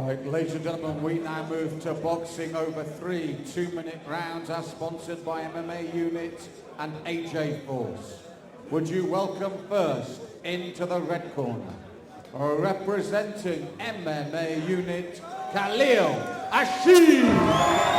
Right, ladies and gentlemen, we now move to boxing over 3 2-minute rounds as sponsored by MMA Unit and AJ Force. Would you welcome first into the red corner, representing MMA Unit, Khaleel, Ashique.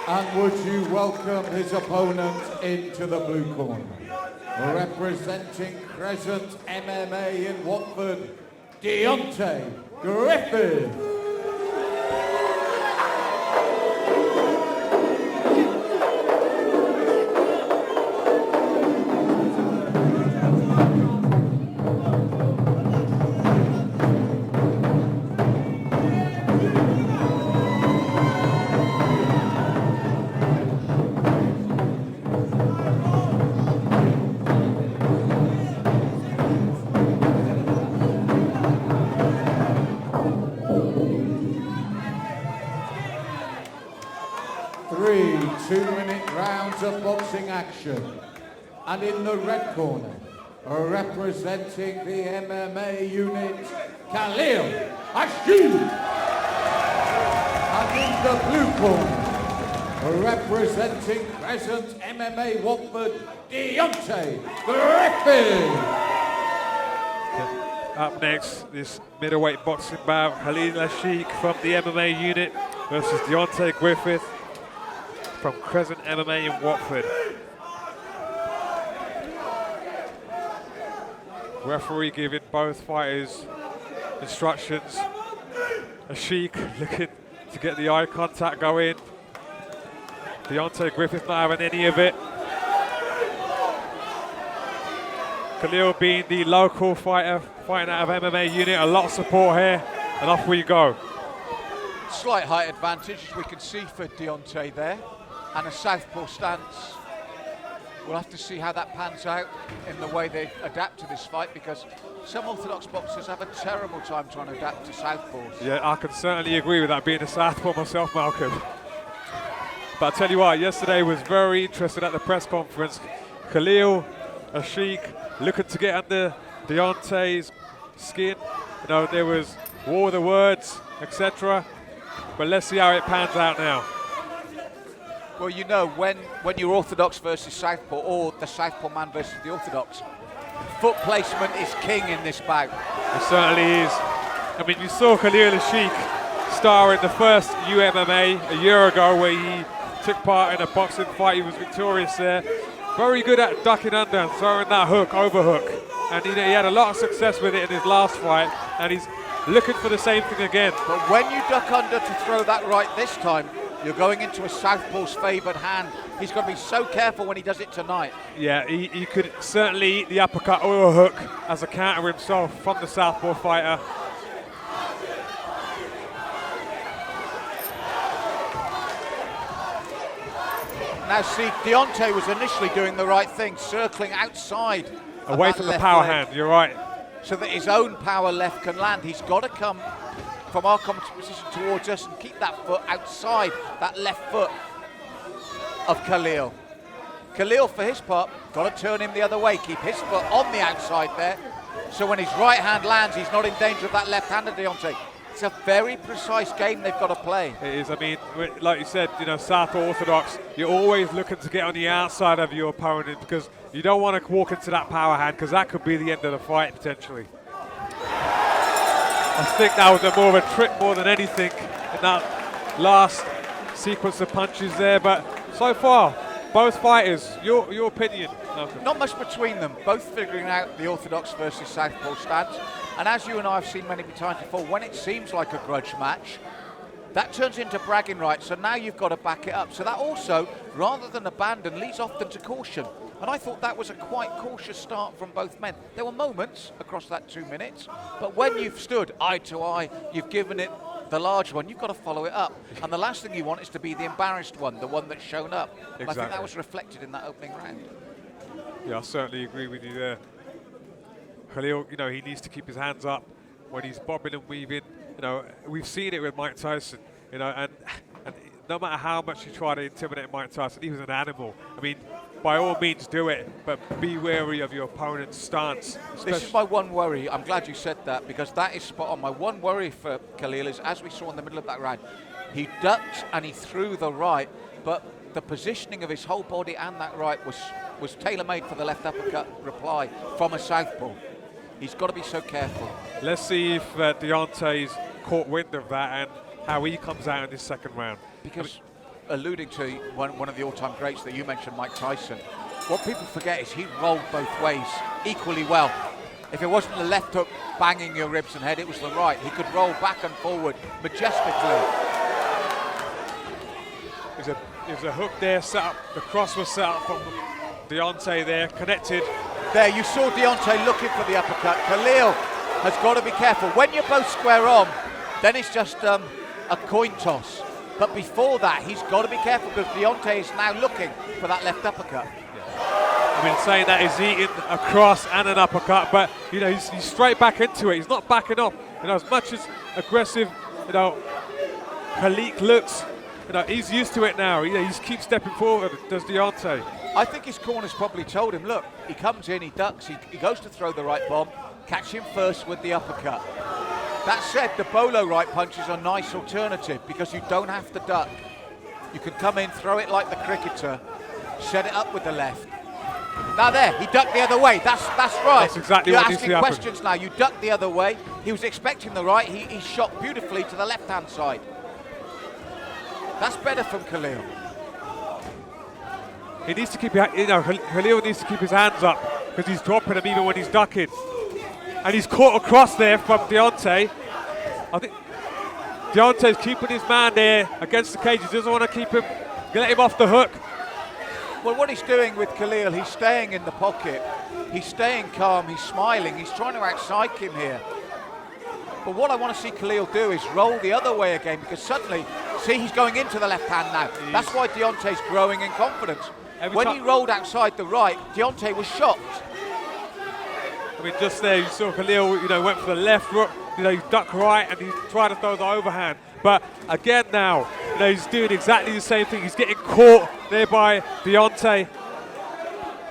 And would you welcome his opponent into the blue corner, representing Crescent MMA in Watford, Deontia, Griffith. 3 2-minute rounds of boxing action. And in the red corner, representing the MMA Unit, Khaleel, Ashique. And in the blue corner, representing Crescent MMA Watford, Deontia, Griffith. Up next, this middleweight boxing bout, Khaleel Ashique from the MMA Unit versus Deontia Griffith from Crescent MMA in Watford. Referee giving both fighters instructions. Ashique looking to get the eye contact going. Deontia Griffith not having any of it. Khaleel being the local fighter, fighting out of MMA Unit, a lot of support here, and off we go. Slight height advantage, as we can see for Deontia there, and a southpaw stance. We'll have to see how that pans out in the way they adapt to this fight, because some orthodox boxers have a terrible time trying to adapt to southpaws. Yeah, I can certainly agree with that, being a southpaw myself, Malcolm. But I tell you what, yesterday was very interesting at the press conference. Khaleel Ashique looking to get under Deontia's skin. You know, there was war of the words, etc. But let's see how it pans out now. Well, you know, when you're orthodox versus southpaw, or the southpaw man versus the orthodox, foot placement is king in this bout. It certainly is. I mean, you saw Khaleel Ashique star in the first UMMA a year ago, where he took part in a boxing fight. He was victorious there. Very good at ducking under and throwing that hook, overhook. And he had a lot of success with it in his last fight, and he's looking for the same thing again. But when you duck under to throw that right this time, you're going into a southpaw's favoured hand. He's got to be so careful when he does it tonight. Yeah, he could certainly eat the uppercut or a hook as a counter himself from the southpaw fighter. Now see, Deontia was initially doing the right thing, circling outside. Away from the power hand, you're right. So that his own power left can land. He's got to come from our position towards us and keep that foot outside that left foot of Khaleel. Khaleel, for his part, got to turn him the other way, keep his foot on the outside there, so when his right hand lands, he's not in danger of that left hand of Deontia. It's a very precise game they've got to play. It is. I mean, like you said, you know, Southpaw Orthodox, you're always looking to get on the outside of your opponent, because you don't want to walk into that power hand, because that could be the end of the fight potentially. I think that was more of a trick more than anything in that last sequence of punches there. But so far, both fighters, your opinion? Not much between them, both figuring out the orthodox versus southpaw stance. And as you and I have seen many times before, when it seems like a grudge match, that turns into bragging rights, so now you've got to back it up. So that also, rather than abandon, leads often to caution. And I thought that was a quite cautious start from both men. There were moments across that 2 minutes, but when you've stood eye to eye, you've given it the large one, you've got to follow it up. And the last thing you want is to be the embarrassed one, the one that's shown up. Exactly. And I think that was reflected in that opening round. Yeah, I certainly agree with you there. Khaleel, you know, he needs to keep his hands up when he's bobbing and weaving. You know, we've seen it with Mike Tyson, you know, and no matter how much you try to intimidate Mike Tyson, he was an animal. I mean, by all means do it, but be wary of your opponent's stance. This is my one worry. I'm glad you said that, because that is spot on. My one worry for Khaleel is, as we saw in the middle of that round, he ducked and he threw the right, but the positioning of his whole body and that right was tailor-made for the left uppercut reply from a southpaw. He's got to be so careful. Let's see if Deontia's caught wind of that and how he comes out in this second round. Because alluding to one of the all-time greats that you mentioned, Mike Tyson, what people forget is he rolled both ways equally well. If it wasn't the left hook banging your ribs and head, it was the right. He could roll back and forward majestically. There's a hook there set up. The cross was set up from Deontia there, connected. There, you saw Deontia looking for the uppercut. Khaleel has got to be careful. When you're both square on, then it's just a coin toss. But before that, he's got to be careful, because Deontia is now looking for that left uppercut. I've been saying that he's eating a cross and an uppercut, but you know he's straight back into it. He's not backing up. You know, as much as aggressive, you know, Khaleel looks, you know, he's used to it now. You know, he keeps stepping forward. Does Deontia? I think his corner's probably told him, look, he comes in, he ducks, he goes to throw the right bomb, catch him first with the uppercut. That said, the bolo right punch is a nice alternative, because you don't have to duck. You can come in, throw it like the cricketer, set it up with the left. Now there, he ducked the other way. That's right. That's exactly You're what needs to asking happen. questions now. You ducked the other way. He was expecting the right. He shot beautifully to the left-hand side. That's better from Khaleel. He needs to keep, you know, Khaleel needs to keep his hands up, because he's dropping them even when he's ducking. And he's caught across there from Deontia. I think Deontia's keeping his man there against the cage. He doesn't want to keep him, let him off the hook. Well, what he's doing with Khaleel, he's staying in the pocket. He's staying calm, he's smiling, he's trying to out-psych him here. But what I want to see Khaleel do is roll the other way again, because suddenly, see, he's going into the left hand now. That's why Deontia's growing in confidence. When he rolled outside the right, Deontia was shocked. I mean, just there, you saw Khaleel, you know, went for the left hook, you know, he ducked right and he tried to throw the overhand. But again now, you know, he's doing exactly the same thing. He's getting caught there by Deontia.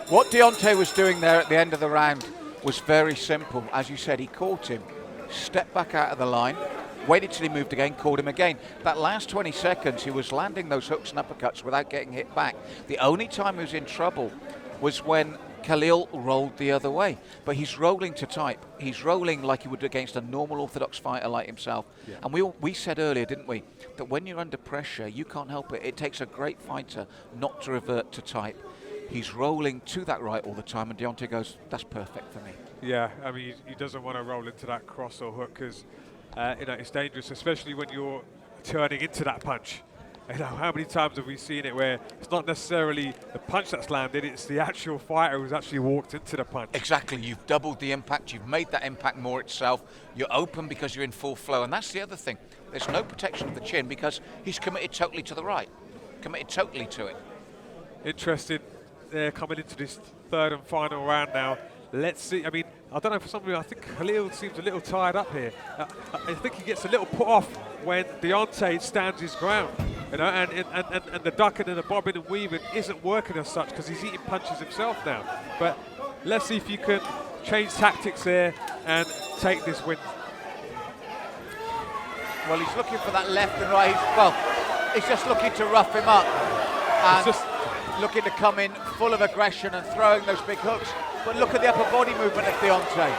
What Deontia was doing there at the end of the round was very simple. As you said, he caught him, stepped back out of the line, waited till he moved again, caught him again. That last 20 seconds, he was landing those hooks and uppercuts without getting hit back. The only time he was in trouble was when Khaleel rolled the other way. But he's rolling to type. He's rolling like he would against a normal orthodox fighter like himself. Yeah. And we said earlier, didn't we, that when you're under pressure, you can't help it. It takes a great fighter not to revert to type. He's rolling to that right all the time, and Deontia goes, that's perfect for me. Yeah, I mean, he doesn't want to roll into that cross or hook, because you know, it's dangerous, especially when you're turning into that punch. You know, how many times have we seen it where it's not necessarily the punch that's landed, it's the actual fighter who's actually walked into the punch. Exactly, you've doubled the impact, you've made that impact more itself, you're open because you're in full flow, and that's the other thing. There's no protection of the chin because he's committed totally to the right, committed totally to it. Interesting, they're coming into this third and final round now. Let's see, I mean, I don't know, for some reason, I think Khaleel seems a little tired up here. I think he gets a little put off when Deontia stands his ground. You know, and the ducking and the bobbing and weaving isn't working as such, because he's eating punches himself now. But let's see if you can change tactics there and take this win. Well, he's looking for that left and right. He's just looking to rough him up. And just looking to come in full of aggression and throwing those big hooks. But look at the upper body movement of Deontia.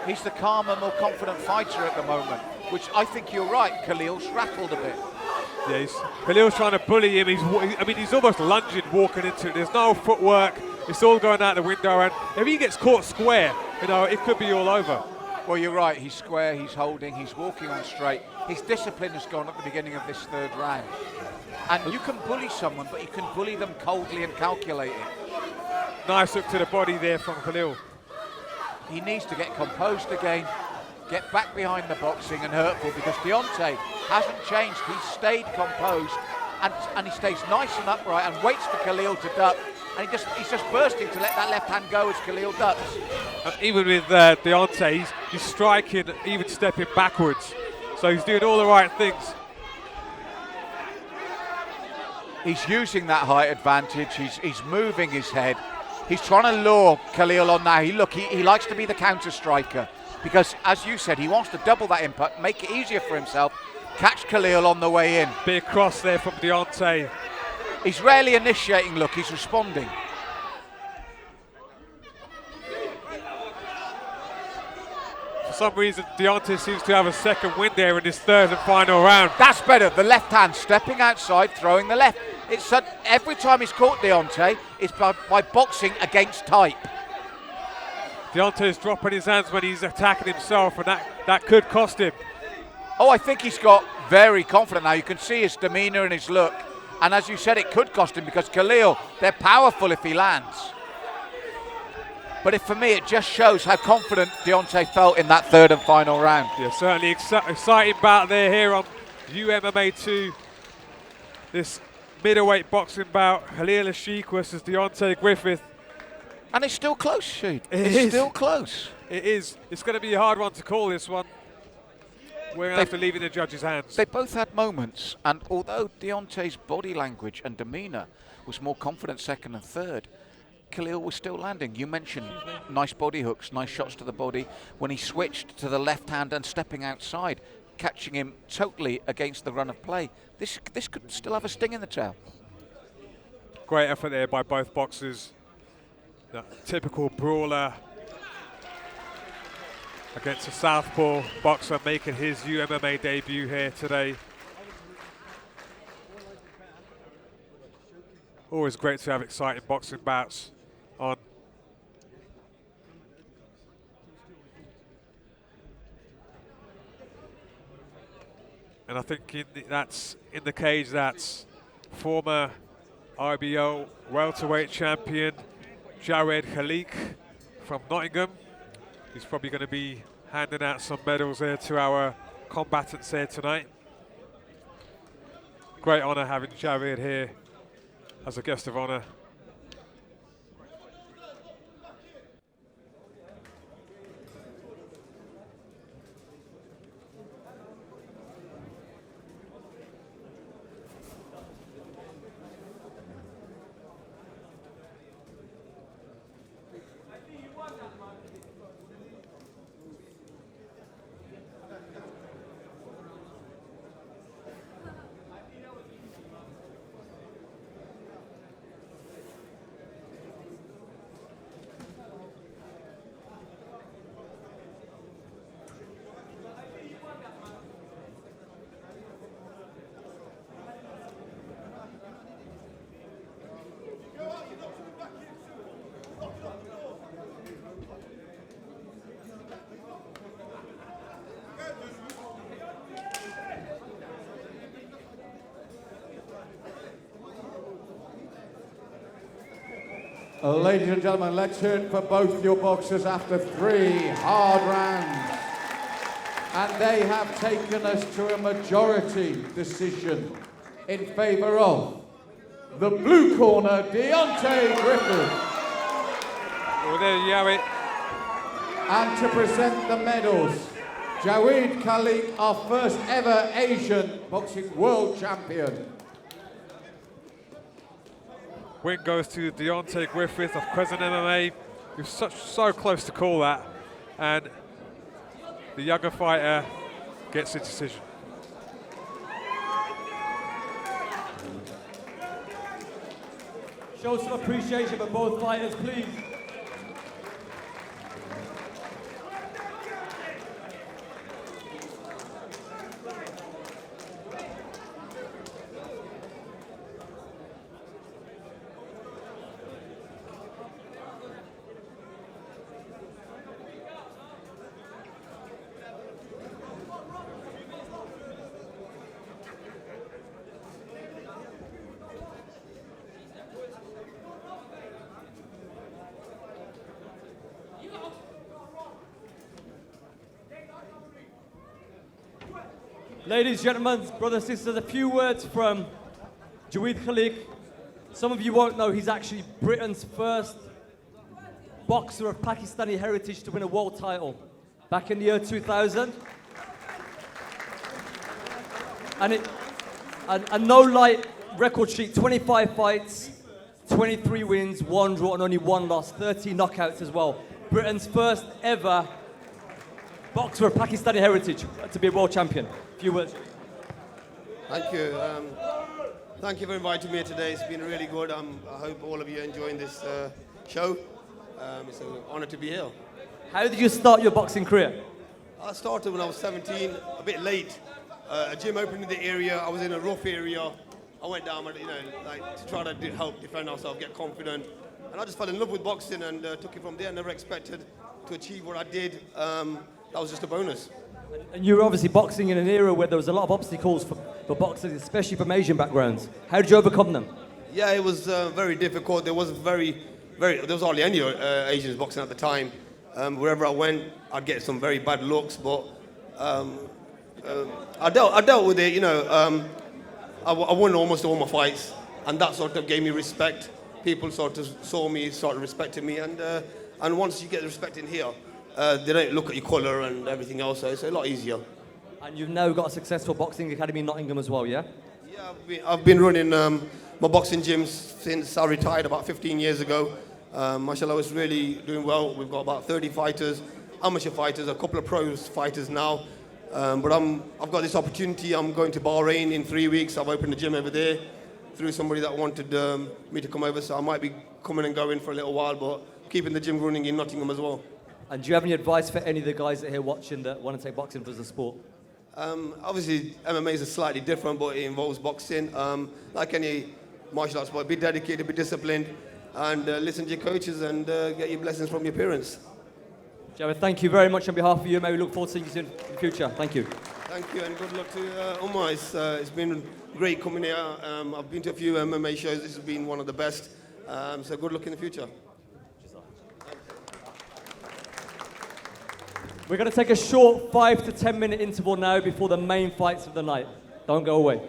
He's the calmer, more confident fighter at the moment, which I think you're right, Khaleel's rattled a bit. Yeah, Khalil's trying to bully him. He's almost lunging, walking into it. There's no footwork. It's all going out the window, and if he gets caught square, you know, it could be all over. Well, you're right. He's square, he's holding, he's walking on straight. His discipline has gone at the beginning of this third round. And you can bully someone, but you can bully them coldly and calculating. Nice hook to the body there from Khaleel. He needs to get composed again, get back behind the boxing and hurtful, because Deontia hasn't changed. He's stayed composed and he stays nice and upright and waits for Khaleel to duck. And he's just bursting to let that left hand go as Khaleel ducks. And even with Deontia, he's striking, even stepping backwards. So he's doing all the right things. He's using that height advantage. He's moving his head. He's trying to lure Khaleel on now. He likes to be the counter striker, because, as you said, he wants to double that impact, make it easier for himself, catch Khaleel on the way in. Big cross there from Deontia. He's rarely initiating, look, he's responding. For some reason, Deontia seems to have a second wind there in this third and final round. That's better. The left hand stepping outside, throwing the left. It's every time he's caught Deontia, it's by boxing against type. Deontia is dropping his hands when he's attacking himself, and that could cost him. Oh, I think he's got very confident now. You can see his demeanour and his look. And as you said, it could cost him, because Khaleel, they're powerful if he lands. But for me, it just shows how confident Deontia felt in that third and final round. Yeah, certainly exciting bout there here on UMMA 2. This middleweight boxing bout, Khaleel Ashique versus Deontia Griffith. And it's still close, Sheed. It's still close. It is. It's going to be a hard one to call, this one. We're going to have to leave it in the judges' hands. They both had moments, and although Deontia's body language and demeanour was more confident second and third, Khaleel was still landing. You mentioned nice body hooks, nice shots to the body. When he switched to the left hand and stepping outside, catching him totally against the run of play, this could still have a sting in the tail. Great effort there by both boxers. The typical brawler against a southpaw boxer making his UMMA debut here today. Always great to have exciting boxing bouts on. And I think that's in the cage, that's former IBO welterweight champion Jared Khaleel from Nottingham. He's probably going to be handing out some medals there to our combatants here tonight. Great honour having Jared here as a guest of honour. Ladies and gentlemen, let's hear it for both your boxers after 3 hard rounds. And they have taken us to a majority decision in favour of the blue corner, Deontia Griffith. Well, there you have it. And to present the medals, Jared Khaleel, our first ever Asian boxing world champion. Win goes to Deontia Griffith of Crescent MMA. He was so close to call that, and the younger fighter gets the decision. Show some appreciation for both fighters, please. Ladies and gentlemen, brothers and sisters, a few words from Khaleel. Some of you won't know he's actually Britain's first boxer of Pakistani heritage to win a world title back in the year 2000. And a no-light record sheet, 25 fights, 23 wins, 1 draw and only 1 loss, 30 knockouts as well. Britain's first ever boxer of Pakistani heritage to be a world champion. A few words. Thank you. Thank you for inviting me here today. It's been really good. I hope all of you are enjoying this show. It's an honor to be here. How did you start your boxing career? I started when I was 17, a bit late. A gym opened in the area. I was in a rough area. I went down, to try to help defend ourselves, get confident. And I just fell in love with boxing and took it from there. I never expected to achieve what I did. That was just a bonus. And you were obviously boxing in an era where there was a lot of obstacles for boxers, especially from Asian backgrounds. How did you overcome them? Yeah, it was very difficult. There was there was hardly any Asians boxing at the time. Wherever I went, I'd get some very bad looks, but I dealt with it. I won almost all my fights, and that sort of gave me respect. People sort of saw me, started respecting me, and once you get respect in here, they don't look at your colour and everything else, so it's a lot easier. And you've now got a successful boxing academy in Nottingham as well, yeah? Yeah, I've been running my boxing gyms since I retired about 15 years ago. Mashallah, it's really doing well. We've got about 30 fighters, amateur fighters, a couple of pro fighters now. But I've got this opportunity. I'm going to Bahrain in 3 weeks. I've opened a gym over there through somebody that wanted me to come over, so I might be coming and going for a little while, but keeping the gym running in Nottingham as well. And do you have any advice for any of the guys that are here watching that want to take boxing as a sport? Obviously, MMA is slightly different, but it involves boxing. Like any martial arts sport, be dedicated, be disciplined, and listen to your coaches and get your blessings from your parents. Javed, thank you very much on behalf of UMMA. We look forward to seeing you soon in the future. Thank you. Thank you, and good luck to UMMA. It's been great coming here. I've been to a few MMA shows. This has been one of the best. So good luck in the future. We're going to take a short 5 to 10 minute interval now before the main fights of the night. Don't go away.